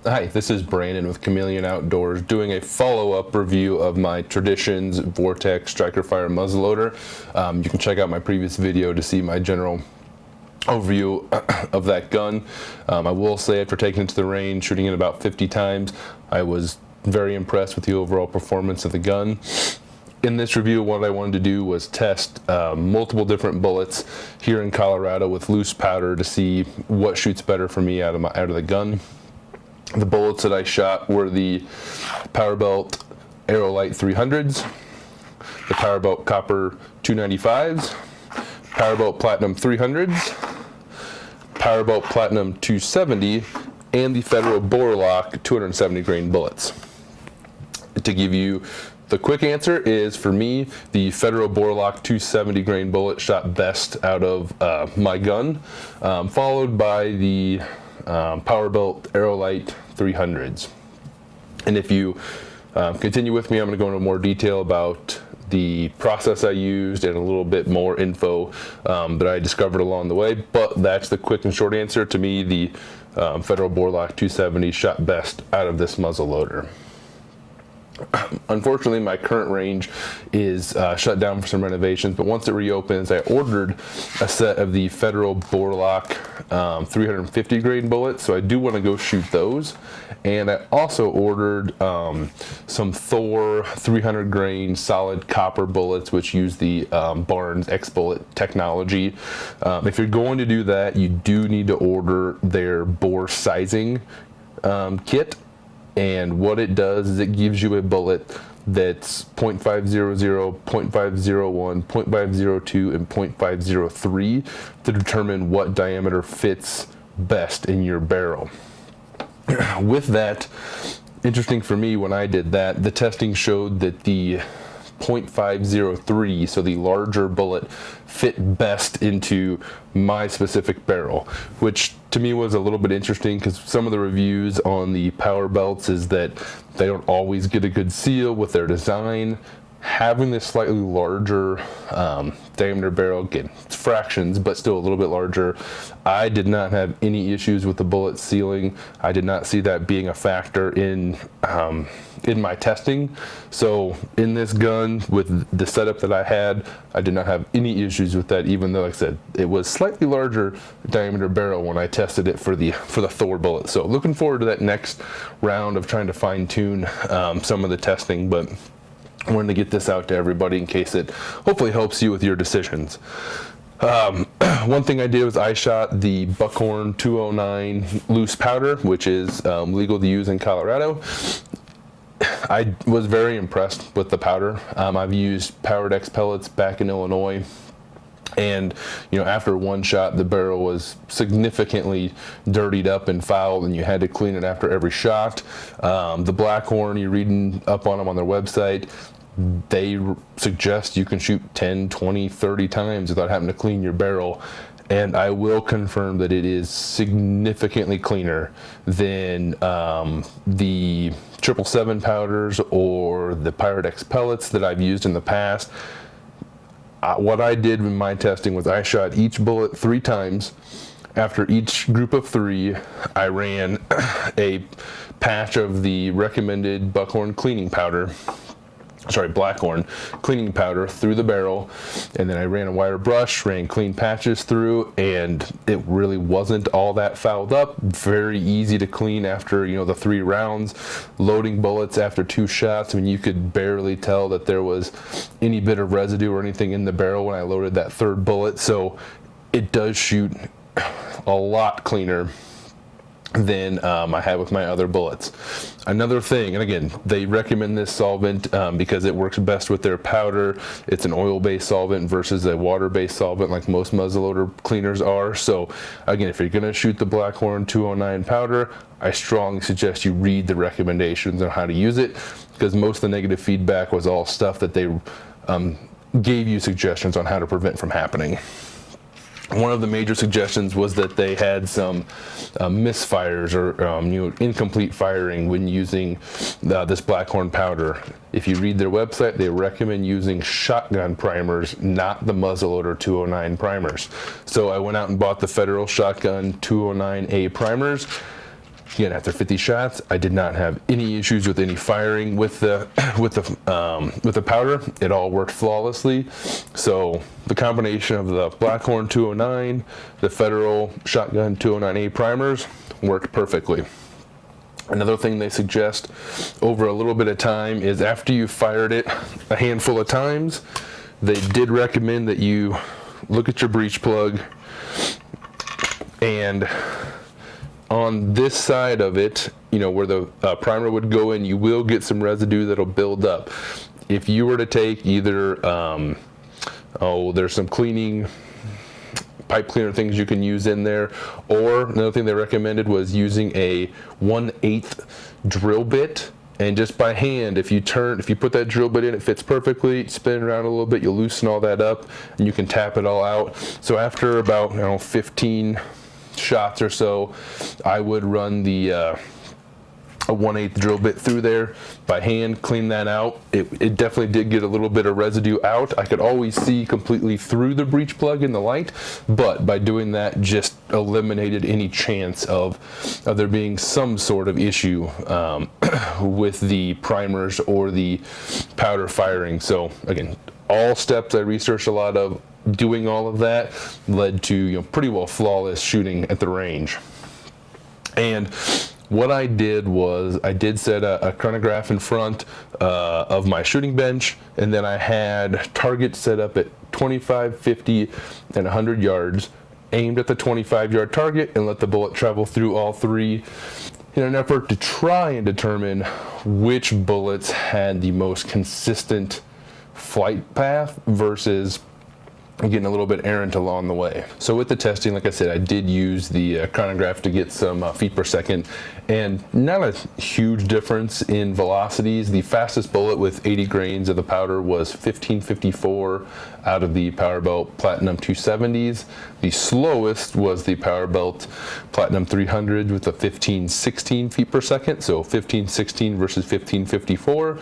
Hi, this is Brandon with Chameleon Outdoors doing a follow-up review of my Traditions Vortek Strikerfire Muzzleloader. You can check out my previous video to see my general overview of that gun. I will say after taking it to the range, shooting it about 50 times, I was very impressed with the overall performance of the gun. In this review, what I wanted to do was test multiple different bullets here in Colorado with loose powder to see what shoots better for me out of the gun. The bullets that I shot were the PowerBelt Aero Lite 300s, the PowerBelt Copper 295s, PowerBelt Platinum 300s, PowerBelt Platinum 270, and the Federal B.O.R 270 grain bullets. To give you the quick answer is, for me, the Federal B.O.R 270 grain bullet shot best out of my gun, followed by the PowerBelt Aero Lite 300s. And if you continue with me, I'm going to go into more detail about the process I used and a little bit more info that I discovered along the way. But that's the quick and short answer. To me, the Federal B.O.R 270 shot best out of this muzzle loader. Unfortunately, my current range is shut down for some renovations, but once it reopens, I ordered a set of the Federal B.O.R 350 grain bullets, so I do want to go shoot those. And I also ordered some Thor 300 grain solid copper bullets, which use the Barnes X-Bullet technology. If you're going to do that, you do need to order their bore sizing kit. And what it does is it gives you a bullet that's .500, .501, .502, and .503 to determine what diameter fits best in your barrel. With that, interesting for me when I did that, the testing showed that the .503, so the larger bullet, fit best into my specific barrel, which to me was a little bit interesting because some of the reviews on the PowerBelts is that they don't always get a good seal with their design. Having this slightly larger diameter barrel, again, it's fractions, but still a little bit larger, I did not have any issues with the bullet sealing. I did not see that being a factor in my testing. So in this gun, with the setup that I had, I did not have any issues with that, even though, like I said, it was slightly larger diameter barrel when I tested it for the Thor bullet. So looking forward to that next round of trying to fine tune some of the testing, but I wanted to get this out to everybody in case it hopefully helps you with your decisions. One thing I did was I shot the Blackhorn 209 loose powder, which is legal to use in Colorado. I was very impressed with the powder. I've used PowerDex pellets back in Illinois, and after one shot the barrel was significantly dirtied up and fouled, and you had to clean it after every shot. The Blackhorn, you're reading up on them on their website, they suggest you can shoot 10, 20, 30 times without having to clean your barrel. And I will confirm that it is significantly cleaner than the 777 powders or the PowerDex pellets that I've used in the past. What I did in my testing was I shot each bullet 3 times. After each group of 3, I ran a patch of the recommended Blackhorn cleaning powder through the barrel, and then I ran a wire brush, ran clean patches through, and it really wasn't all that fouled up. Very easy to clean after the 3 rounds. Loading bullets after 2 shots, I mean, you could barely tell that there was any bit of residue or anything in the barrel when I loaded that 3rd bullet. So it does shoot a lot cleaner than I had with my other bullets. Another thing, and again, they recommend this solvent because it works best with their powder. It's an oil-based solvent versus a water-based solvent like most muzzleloader cleaners are. So again, if you're going to shoot the Blackhorn 209 powder, I strongly suggest you read the recommendations on how to use it, because most of the negative feedback was all stuff that they gave you suggestions on how to prevent from happening. One of the major suggestions was that they had some misfires or incomplete firing when using this Blackhorn powder. If you read their website, they recommend using shotgun primers, not the muzzleloader 209 primers. So I went out and bought the Federal Shotgun 209A primers. Again, after 50 shots, I did not have any issues with any firing with the with the powder. It all worked flawlessly. So the combination of the Blackhorn 209, the Federal Shotgun 209A primers worked perfectly. Another thing they suggest over a little bit of time is after you fired it a handful of times, they did recommend that you look at your breech plug, and on this side of it, you know, where the primer would go in, you will get some residue that'll build up. If you were to take either, there's some cleaning, pipe cleaner things you can use in there, or another thing they recommended was using a 1/8 drill bit, and just by hand, if you put that drill bit in, it fits perfectly, spin it around a little bit, you'll loosen all that up, and you can tap it all out. So after about 15 shots or so, I would run the a 1/8 drill bit through there by hand, clean that out. It definitely did get a little bit of residue out. I could always see completely through the breech plug in the Lite, but by doing that, just eliminated any chance of there being some sort of issue with the primers or the powder firing. So again, all steps I researched a lot of. Doing all of that led to pretty well flawless shooting at the range. And what I did was I did set a chronograph in front of my shooting bench, and then I had targets set up at 25, 50, and 100 yards, aimed at the 25-yard target, and let the bullet travel through all three in an effort to try and determine which bullets had the most consistent flight path versus getting a little bit errant along the way. So with the testing, like I said, I did use the chronograph to get some feet per second, and not a huge difference in velocities. The fastest bullet with 80 grains of the powder was 1554 out of the PowerBelt Platinum 270s. The slowest was the PowerBelt Platinum 300 with a 1516 feet per second, so 1516 versus 1554.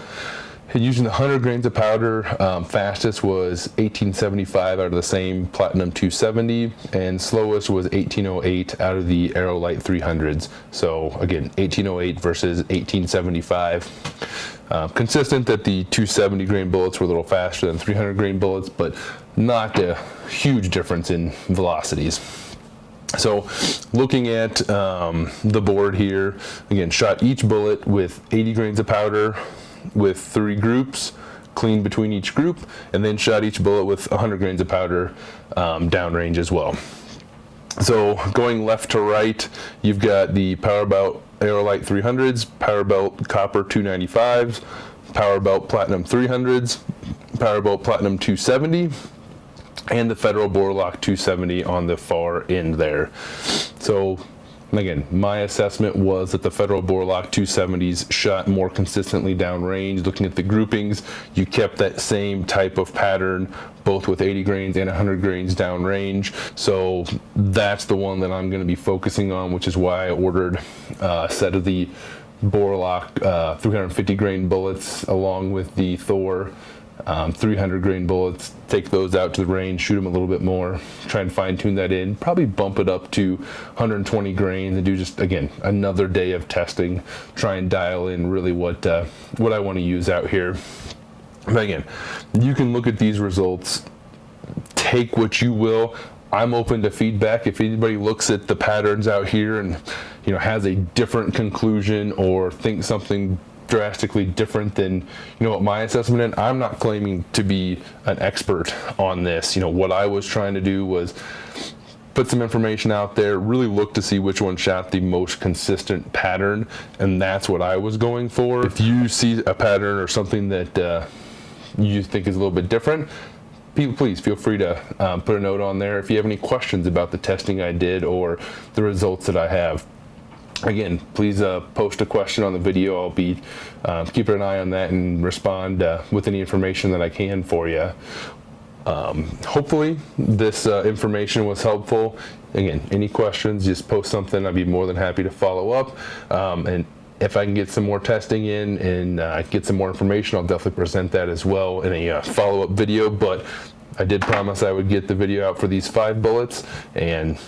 Using the 100 grains of powder, fastest was 1875 out of the same Platinum 270, and slowest was 1808 out of the Aero Lite 300s. So again, 1808 versus 1875. Consistent that the 270 grain bullets were a little faster than 300 grain bullets, but not a huge difference in velocities. So looking at the board here, again, shot each bullet with 80 grains of powder, with 3 groups, cleaned between each group, and then shot each bullet with 100 grains of powder downrange as well. So going left to right, you've got the PowerBelt Aero Lite 300s, PowerBelt Copper 295s, PowerBelt Platinum 300s, PowerBelt Platinum 270, and the Federal B.O.R. 270 on the far end there. So again, my assessment was that the Federal B.O.R. 270s shot more consistently downrange. Looking at the groupings, you kept that same type of pattern, both with 80 grains and 100 grains downrange. So that's the one that I'm going to be focusing on, which is why I ordered a set of the B.O.R. 350 grain bullets along with the Thor 300 grain bullets. Take those out to the range, shoot them a little bit more, try and fine tune that in, probably bump it up to 120 grains and do just, again, another day of testing, try and dial in really what I want to use out here. But again, you can look at these results, take what you will. I'm open to feedback. If anybody looks at the patterns out here and has a different conclusion or thinks something drastically different than what my assessment is, I'm not claiming to be an expert on this. What I was trying to do was put some information out there, really look to see which one shot the most consistent pattern, and that's what I was going for. If you see a pattern or something that you think is a little bit different, please feel free to put a note on there. If you have any questions about the testing I did or the results that I have, again, please post a question on the video. I'll be keeping an eye on that and respond with any information that I can for you. Hopefully this information was helpful. Again, any questions, just post something. I'd be more than happy to follow up. And if I can get some more testing in and get some more information, I'll definitely present that as well in a follow-up video. But I did promise I would get the video out for these 5 bullets, and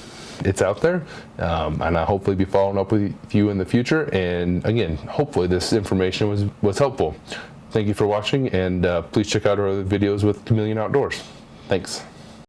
it's out there, and I'll hopefully be following up with you in the future. And again, hopefully this information was helpful. Thank you for watching, and please check out our other videos with Chameleon Outdoors. Thanks.